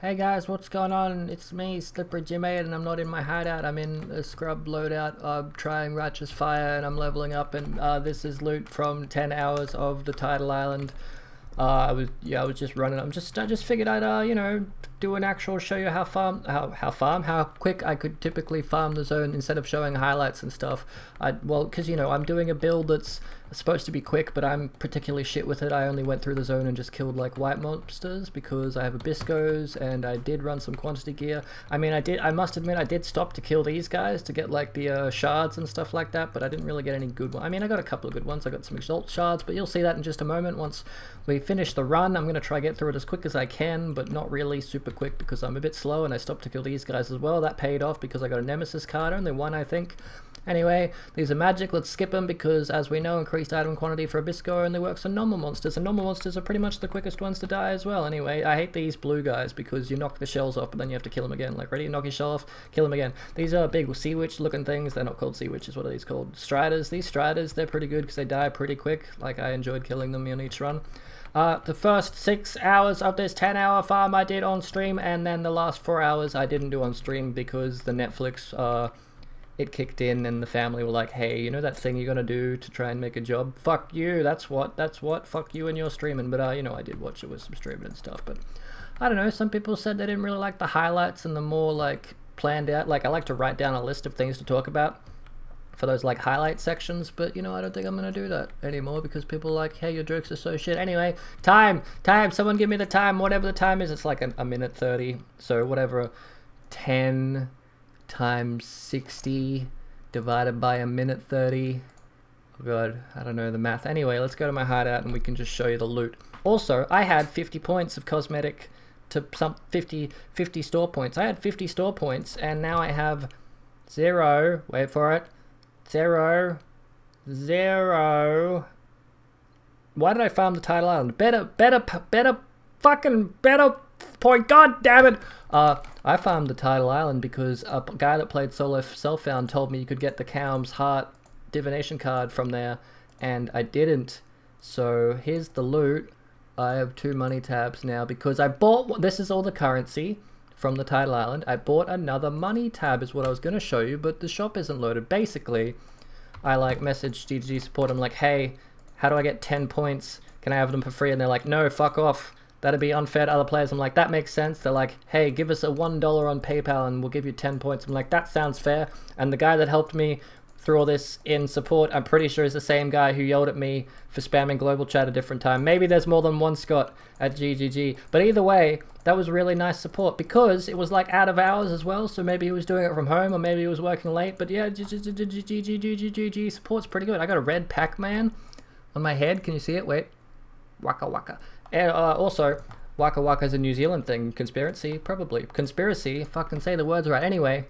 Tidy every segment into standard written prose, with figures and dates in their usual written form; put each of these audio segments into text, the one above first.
Hey guys, what's going on? It's me, Slippery Jimmy, and I'm not in my hideout. I'm in a scrub loadout. I'm trying Righteous Fire, and I'm leveling up. And this is loot from 10 hours of the Tidal Island. I was just running. I just figured I'd you know, do an actual show you how quick I could typically farm the zone instead of showing highlights and stuff. Well, because you know I'm doing a build that's supposed to be quick, but I'm particularly shit with it. I only went through the zone and just killed like white monsters because I have Abyssgos and I did run some quantity gear. I mean, I must admit I did stop to kill these guys to get like the shards and stuff like that, but I didn't really get any good ones. I mean, I got a couple of good ones. I got some Exalt shards, but you'll see that in just a moment. Once we finish the run, I'm going to try get through it as quick as I can, but not really super quick because I'm a bit slow, and I stopped to kill these guys as well. That paid off because I got a Nemesis card, only one I think. Anyway, these are magic, let's skip them because, as we know, increased item quantity for Abyssgo only works on normal monsters, and normal monsters are pretty much the quickest ones to die as well. Anyway, I hate these blue guys because you knock the shells off, but then you have to kill them again. Like, ready? Knock your shell off, kill them again. These are big sea witch looking things. They're not called sea witches. What are these called? Striders. These striders, they're pretty good because they die pretty quick. Like, I enjoyed killing them on each run. The first 6 hours of this 10-hour farm I did on stream, and then the last 4 hours I didn't do on stream because the Netflix, it kicked in and the family were like, hey, you know that thing you're gonna do to try and make a job? Fuck you, that's what, fuck you and your streaming. But, you know, I did watch it with some streaming and stuff, but I don't know, some people said they didn't really like the highlights and the more, like, planned out, like, I like to write down a list of things to talk about for those, like, highlight sections, but, you know, I don't think I'm gonna do that anymore because people are like, hey, your jokes are so shit. Anyway, time, someone give me the time, whatever the time is. It's like a minute 30, so whatever, 10 times 60 divided by a minute 30. Oh god, I don't know the math. Anyway, let's go to my hideout and we can just show you the loot. Also, I had 50 points of cosmetic to some 50 store points. I had 50 store points and now I have 0, wait for it, 0. Why did I farm the Tidal Island? Better point, god damn it! I farmed the Tidal Island because a guy that played solo self-found told me you could get the kaom's heart divination card from there, and I didn't. So here's the loot. I have 2 money tabs now because I bought, this is all the currency from the Tidal Island. I bought another money tab is what I was going to show you, but the shop isn't loaded. Basically, I like messaged GGG support. I'm like, hey, how do I get 10 points? Can I have them for free? And they're like, no, fuck off. That'd be unfair to other players. I'm like, that makes sense. They're like, hey, give us a $1 on PayPal and we'll give you 10 points. I'm like, that sounds fair. And the guy that helped me through all this in support, I'm pretty sure is the same guy who yelled at me for spamming global chat a different time. Maybe there's more than one Scott at GGG. But either way, that was really nice support because it was like out of hours as well. So maybe he was doing it from home or maybe he was working late. But yeah, GGG support's pretty good. I got a red Pac-Man on my head. Can you see it? Wait. Waka waka. And also, Waka Waka is a New Zealand thing. Conspiracy? Probably. Conspiracy? Fucking say the words right. Anyway,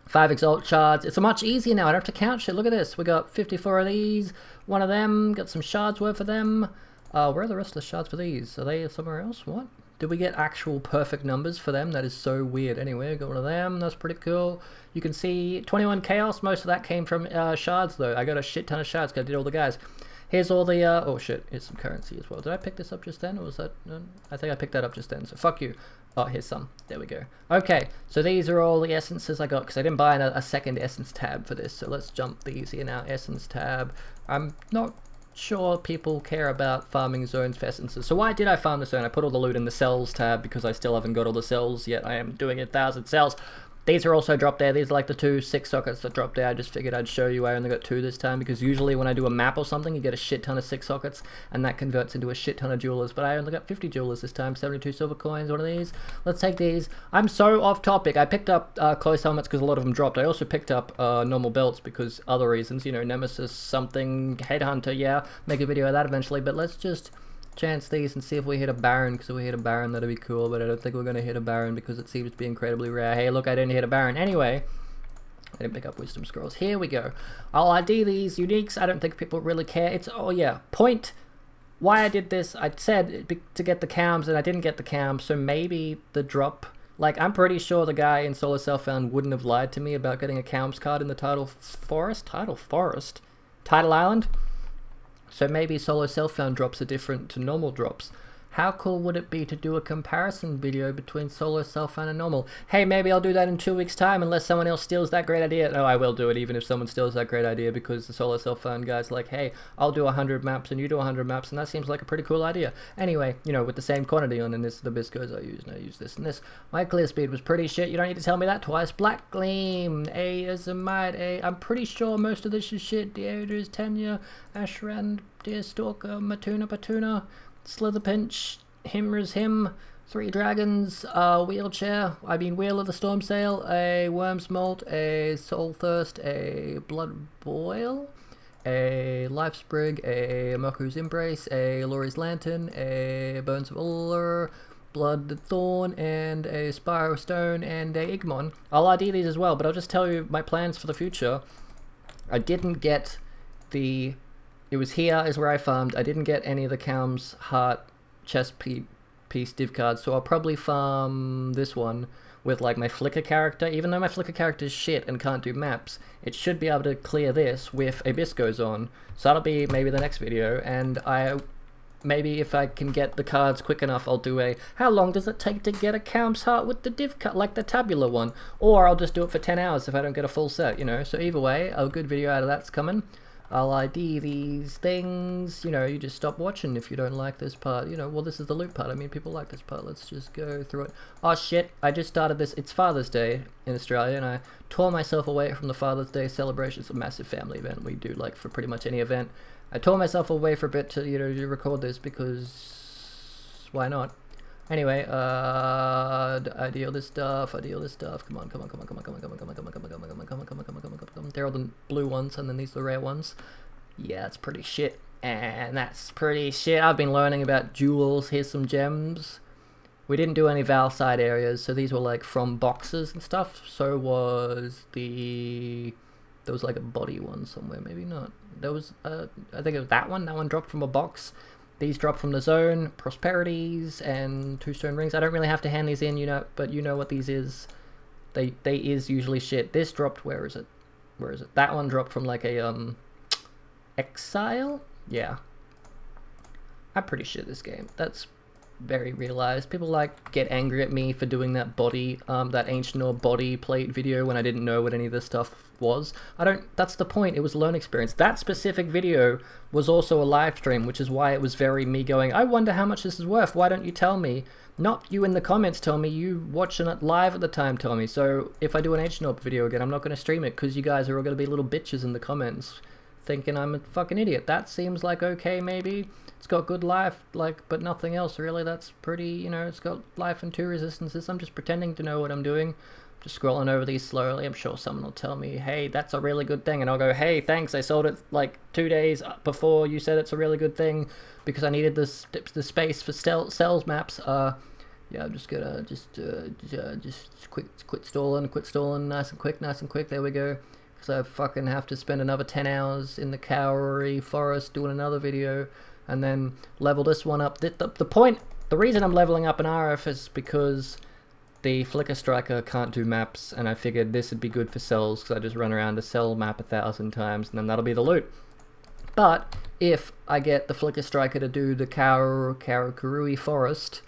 5 Exalt shards. It's much easier now. I don't have to count shit. Look at this. We got 54 of these. One of them. Got some shards worth of them. Where are the rest of the shards for these? Are they somewhere else? What? Did we get actual perfect numbers for them? That is so weird. Anyway, got one of them. That's pretty cool. You can see 21 chaos. Most of that came from shards, though. I got a shit ton of shards because I did all the guys. Here's all the, oh shit, here's some currency as well. Did I pick this up just then, or was that, I think I picked that up just then, so fuck you. Oh, here's some. There we go. Okay, so these are all the essences I got, because I didn't buy a second essence tab for this, so let's jump these in our essence tab. I'm not sure people care about farming zones for essences. So why did I farm the zone? I put all the loot in the cells tab, because I still haven't got all the cells yet. I am doing 1,000 cells. These are also dropped there. These are like the 2 6 sockets that dropped there. I just figured I'd show you. I only got 2 this time because usually when I do a map or something, you get a shit ton of 6 sockets and that converts into a shit ton of jewelers. But I only got 50 jewelers this time. 72 silver coins. One of these. Let's take these. I'm so off topic. I picked up close helmets because a lot of them dropped. I also picked up normal belts because other reasons. You know, Nemesis, something, Headhunter. Yeah, make a video of that eventually. But let's just chance these and see if we hit a Baron, because if we hit a Baron that'd be cool, but I don't think we're going to hit a Baron because it seems to be incredibly rare. Hey look, I didn't hit a Baron. Anyway, I didn't pick up Wisdom Scrolls. Here we go. I'll ID these uniques. I don't think people really care. It's, oh yeah, point why I did this. I said to get the kaoms and I didn't get the kaoms, so maybe the drop, like I'm pretty sure the guy in Solo Self-Found wouldn't have lied to me about getting a kaoms card in the Tidal Island. So maybe Solo Self-Found drops are different to normal drops. How cool would it be to do a comparison video between solo self-found and normal? Hey, maybe I'll do that in 2 weeks time unless someone else steals that great idea. No, I will do it even if someone steals that great idea, because the solo self-found guy's like, hey, I'll do 100 maps and you do 100 maps, and that seems like a pretty cool idea. Anyway, you know, with the same quantity on, and this the biscos I used, and I used this and this. My clear speed was pretty shit. You don't need to tell me that twice. Black Gleam, I'm pretty sure most of this is shit. Deodra's Tenure, Ashrand, Deerstalker, Matuna, Slitherpinch, Himra's Him, 3 Dragons, Wheelchair, Wheel of the Stormsail, a Worm's Molt, a Soul Thirst, a Blood Boil, a Life Sprig, a Moku's Embrace, a Laurie's Lantern, a Bones of Ullr, Blood Thorn, and a Spyro Stone, and a Igmon. I'll ID these as well, but I'll just tell you my plans for the future. I didn't get the... It was here is where I farmed. I didn't get any of the Kaom's Heart chest piece div cards, so I'll probably farm this one with like my Flicker character. Even though my Flicker character is shit and can't do maps, it should be able to clear this with a Bisco's on. So that'll be maybe the next video, and maybe if I can get the cards quick enough, I'll do a how long does it take to get a Kaom's Heart with the div card, like the tabular one, or I'll just do it for 10 hours if I don't get a full set, you know. So either way, a good video out of that's coming. I'll ID these things, you know, you just stop watching if you don't like this part, you know. Well, this is the loot part, I mean, people like this part. Let's just go through it. Oh shit, I just started this. It's Father's Day in Australia, and I tore myself away from the Father's Day celebration. It's a massive family event we do, like, for pretty much any event. I tore myself away for a bit to, you know, to record this, because why not? Anyway, I deal this stuff, come on. They're all the blue ones, and then these are the rare ones. Yeah, that's pretty shit. And that's pretty shit. I've been learning about jewels. Here's some gems. We didn't do any Val side areas, so these were like from boxes and stuff. So was the... There was like a body one somewhere, maybe not. There was, I think it was that one. That one dropped from a box. These drop from the zone, prosperities, and 2 stone rings. I don't really have to hand these in, you know, but you know what these is. They is usually shit. This dropped, where is it? Where is it? That one dropped from like a, exile? Yeah. I'm pretty shit at this game. That's very realized. People like get angry at me for doing that body, that ancient or body plate video when I didn't know what any of this stuff was. That's the point. It was a learn experience. That specific video was also a live stream, which is why it was very me going, I wonder how much this is worth. Why don't you tell me? Not you in the comments tell me, you watching it live at the time tell me. So if I do an ancient orb video again, I'm not going to stream it because you guys are all going to be little bitches in the comments thinking I'm a fucking idiot. That seems like okay, maybe. It's got good life, like, but nothing else really. That's pretty, you know, it's got life and 2 resistances. I'm just pretending to know what I'm doing. Just scrolling over these slowly. I'm sure someone will tell me, hey, that's a really good thing. And I'll go, hey, thanks. I sold it like 2 days before you said it's a really good thing because I needed the space for cells maps. Yeah, I'm just gonna just quit stalling, nice and quick. There we go. Because I fucking have to spend another 10 hours in the Kaori Forest doing another video, and then level this one up. The reason I'm leveling up an RF is because the Flicker Striker can't do maps, and I figured this would be good for cells, because I just run around a cell map 1,000 times, and then that'll be the loot. But if I get the Flicker Striker to do the Karui Forest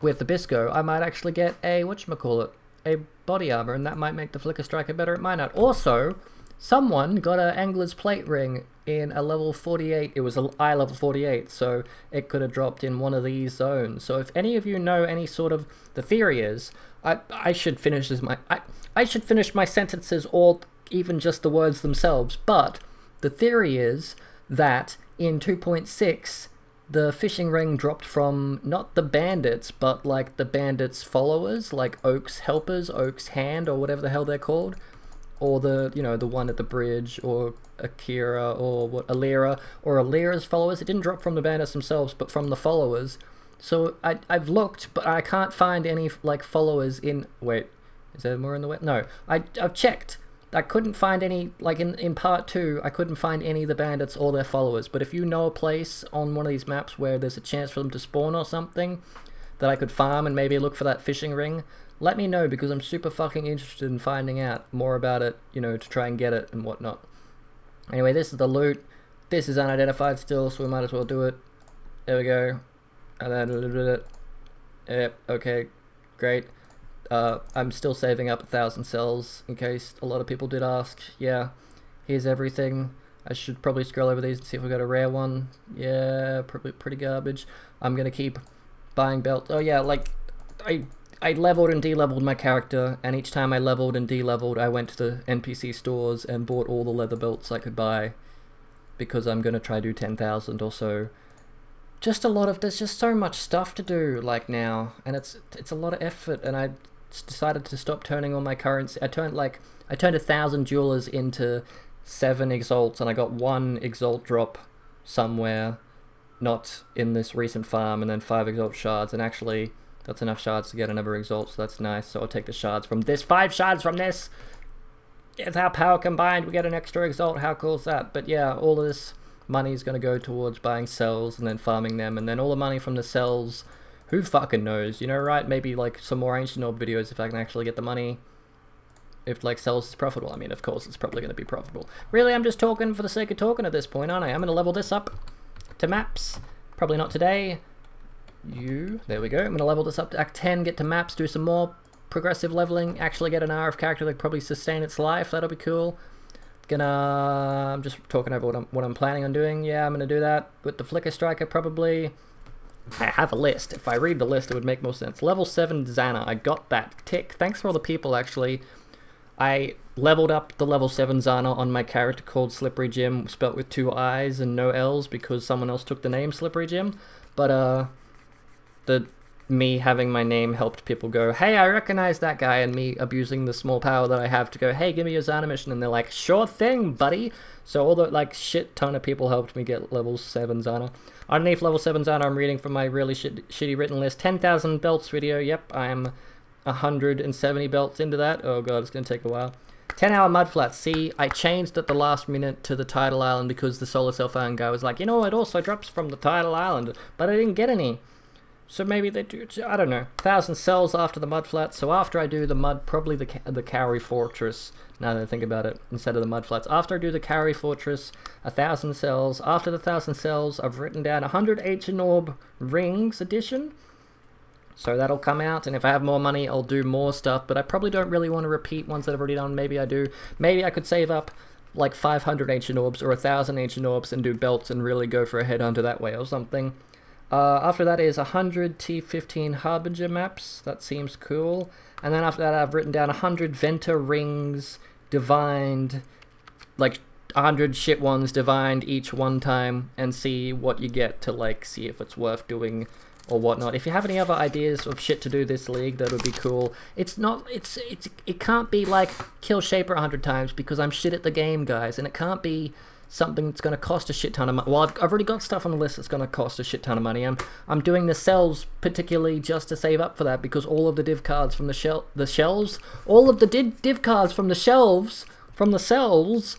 with the Bisco, I might actually get a, whatchamacallit, a body armor, and that might make the Flicker Striker better. It might not. Also, someone got an Angler's Plate Ring in a level 48. It was an eye level 48, so it could have dropped in one of these zones. So if any of you know any sort of... The theory is... I should finish this I should finish my sentences, or even just the words themselves, but the theory is that in 2.6 the fishing ring dropped from not the bandits, but like the bandits' followers, like Oak's helpers, Oak's hand, or whatever the hell they're called, or the, you know, the one at the bridge, or Akira, or what, Alira, or Alira's followers. It didn't drop from the bandits themselves, but from the followers. So I've looked, but I can't find any like followers in. Wait, is there more in the web? No, I've checked. I couldn't find any, like in part 2, I couldn't find any of the bandits or their followers. But if you know a place on one of these maps where there's a chance for them to spawn or something that I could farm and maybe look for that fishing ring, let me know, because I'm super fucking interested in finding out more about it, you know, to try and get it and whatnot. Anyway, this is the loot. This is unidentified still, so we might as well do it. There we go. And then yep, okay, great. I'm still saving up 1,000 cells in case a lot of people did ask. Yeah, here's everything. I should probably scroll over these and see if we got a rare one. Yeah, probably pretty garbage. I'm gonna keep buying belts. Oh yeah, like I leveled and de-leveled my character, and each time I leveled and de-leveled, I went to the NPC stores and bought all the leather belts I could buy, because I'm gonna try to do 10,000 or so. Just a lot of, there's just so much stuff to do like now, and it's a lot of effort, and I decided to stop turning all my currency. I turned 1,000 jewelers into 7 exalts, and I got 1 exalt drop somewhere, not in this recent farm, and then 5 exalt shards, and actually that's enough shards to get another exalt, so that's nice. So I'll take the shards from this, 5 shards from this. It's our power combined, we get an extra exalt. How cool is that? But yeah, all of this money is going to go towards buying cells and then farming them, and then all the money from the cells, who fucking knows, you know, right? Maybe like some more ancient orb videos if I can actually get the money. If like cells is profitable. I mean, of course it's probably going to be profitable. Really, I'm just talking for the sake of talking at this point, aren't I? I'm going to level this up to maps. Probably not today. There we go. I'm going to level this up to Act 10, get to maps, do some more progressive leveling, actually get an RF character that probably sustain its life. That'll be cool. I'm just talking over what I'm planning on doing. Yeah, I'm going to do that with the Flicker Striker probably. I have a list. If I read the list, it would make more sense. Level 7 Xana. I got that. Tick. Thanks for all the people, actually. I leveled up the level 7 Xana on my character called Slippery Jim, spelt with 2 I's and no L's because someone else took the name Slippery Jim. But, me having my name helped people go, hey, I recognize that guy, and me abusing the small power that I have to go, hey, give me your Xana mission, and they're like, sure thing, buddy. So all the, like, shit ton of people helped me get level 7 Xana. Underneath level 7 Xana, I'm reading from my really shitty written list. 10,000 belts video, yep, I'm 170 belts into that. Oh god, it's gonna take a while. 10-hour mudflats. See, I changed at the last minute to the Tidal Island because the Solar Self Island guy was like, you know, it also drops from the Tidal Island, but I didn't get any. So maybe they do, I don't know. 1,000 cells after the mudflats. So after I do the mud, probably the Cowrie Fortress, now that I think about it, instead of the mudflats. After I do the Cowrie Fortress, 1,000 cells. After the 1,000 cells, I've written down 100 Ancient Orb Rings edition. So that'll come out, and if I have more money, I'll do more stuff, but I probably don't really want to repeat ones that I've already done. Maybe I do. Maybe I could save up like 500 Ancient Orbs or 1,000 Ancient Orbs and do belts and really go for a headhunter that way or something. After that is 100 T15 Harbinger maps. That seems cool. And then after that, I've written down 100 Venter Rings divined, like 100 shit ones divined each one time, and see what you get to like see if it's worth doing or whatnot. If you have any other ideas of shit to do this league, that would be cool. It can't be like kill Shaper 100 times because I'm shit at the game, guys, and it can't be something that's going to cost a shit ton of money. Well, I've already got stuff on the list that's going to cost a shit ton of money. I'm doing the cells particularly just to save up for that, because all of the div cards from the shelves, all of the div cards from the shelves, from the cells,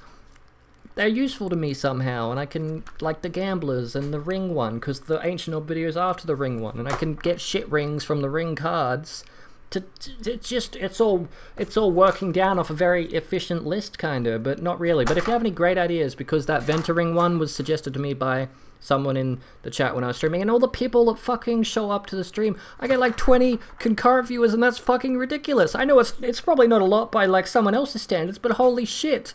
they're useful to me somehow, and I can, like the Gamblers and the Ring one, because the Ancient Orb video is after the Ring one, and I can get shit rings from the Ring cards. It's all working down off a very efficient list, kinda, but not really. But if you have any great ideas, because that Venturing one was suggested to me by someone in the chat when I was streaming, and all the people that fucking show up to the stream, I get like 20 concurrent viewers, and that's fucking ridiculous. I know it's probably not a lot by like someone else's standards, but holy shit.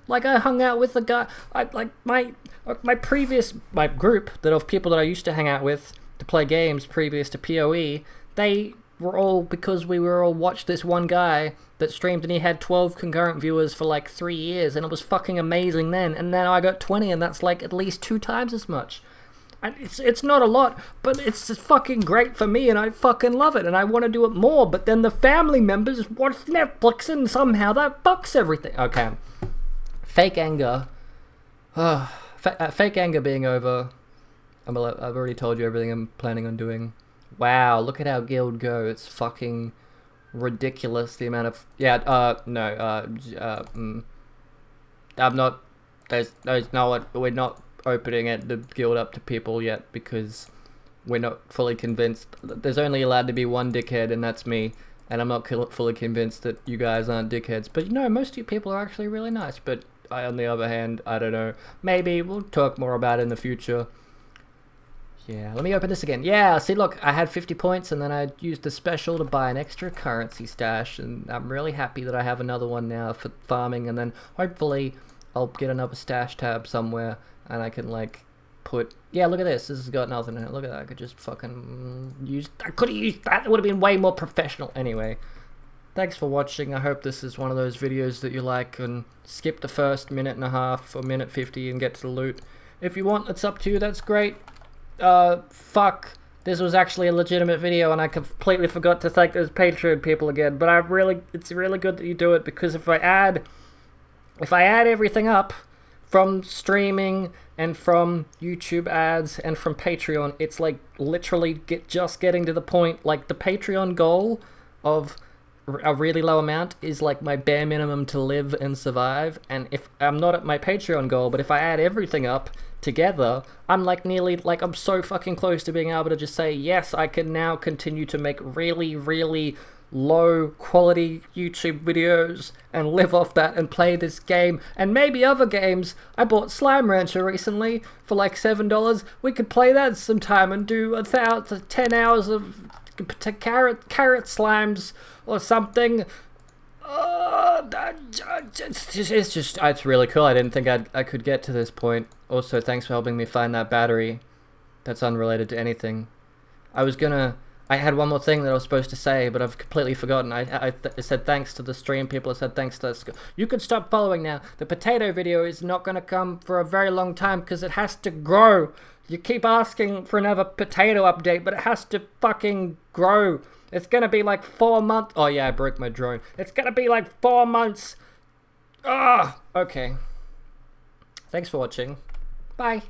Like, I hung out with the guy, my group of people that I used to hang out with to play games previous to PoE, they were all, because we were all watched this one guy that streamed, and he had 12 concurrent viewers for like 3 years, and it was fucking amazing then, and now I got 20, and that's like at least 2 times as much. And it's not a lot, but it's fucking great for me, and I fucking love it, and I want to do it more, but then the family members watch Netflix, and somehow that fucks everything. Okay. Fake anger. Fake anger being over. I've already told you everything I'm planning on doing. Wow, look at our guild go. It's fucking ridiculous, the amount of... Yeah, I'm not... We're not opening the guild up to people yet, because we're not fully convinced. There's only allowed to be one dickhead, and that's me. And I'm not fully convinced that you guys aren't dickheads. But, you know, most of you people are actually really nice. But on the other hand, I don't know. Maybe we'll talk more about it in the future. Yeah, let me open this again. Yeah, see, look, I had 50 points, and then I used the special to buy an extra currency stash, and I'm really happy that I have another one now for farming, and then hopefully I'll get another stash tab somewhere, and I can, like, put... Yeah, look at this. This has got nothing in it. Look at that. I could just fucking use... I could have used that. It would have been way more professional. Anyway, thanks for watching. I hope this is one of those videos that you like, and skip the first minute and a half or minute 50 and get to the loot. If you want, it's up to you. That's great. Fuck. This was actually a legitimate video, and I completely forgot to thank those Patreon people again. But it's really good that you do it, because if I add everything up from streaming and from YouTube ads and from Patreon, it's like literally just getting to the point. Like, the Patreon goal of a really low amount is like my bare minimum to live and survive. And if I'm not at my Patreon goal, but if I add everything up together, I'm like nearly, like, I'm so fucking close to being able to just say, yes, I can now continue to make really, really low quality YouTube videos and live off that and play this game and maybe other games. I bought Slime Rancher recently for like $7. We could play that sometime and do 10 hours of carrot slimes or something. It's really cool. I didn't think I could get to this point. Also, thanks for helping me find that battery. That's unrelated to anything. I had one more thing that I was supposed to say, but I've completely forgotten. I said thanks to the stream people. I said thanks to us. You can stop following now. The potato video is not going to come for a very long time because it has to grow. You keep asking for another potato update, but it has to fucking grow. It's going to be like 4 months. Oh yeah, I broke my drone. It's going to be like 4 months. Ah, okay. Thanks for watching. Bye.